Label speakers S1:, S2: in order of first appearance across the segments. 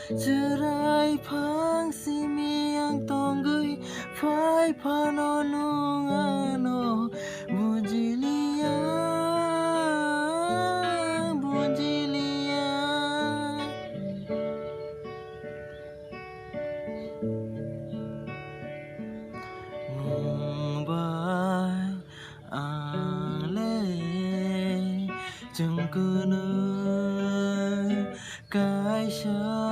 S1: Cerai phang si miang tong gui phai phano nungano bujilia bujilia Mumbai ang le chung cứ nơi cái xa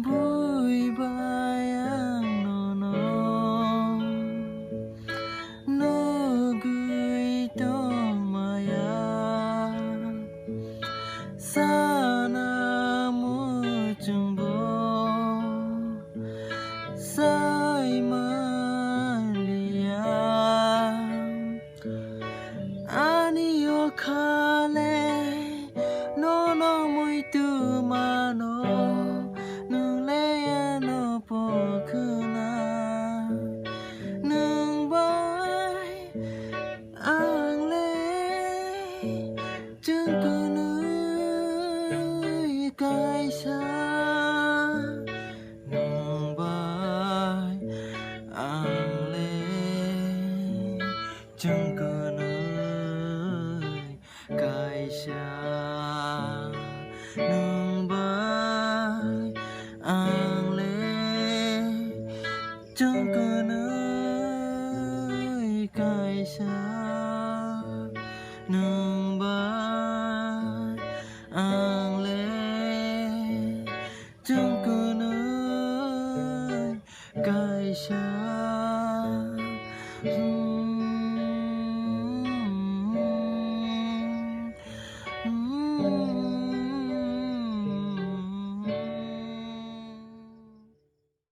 S1: Bui bayang no no gui to maya sana mu chumbo sai malia ani o khale no no mui tu mano Chân cứ nơi cái xa nương bay ang lên chân cứ nơi cái xa nương bay ang lên chân cứ nơi cái xa nương bay ang lên chung cứ nơi cái xa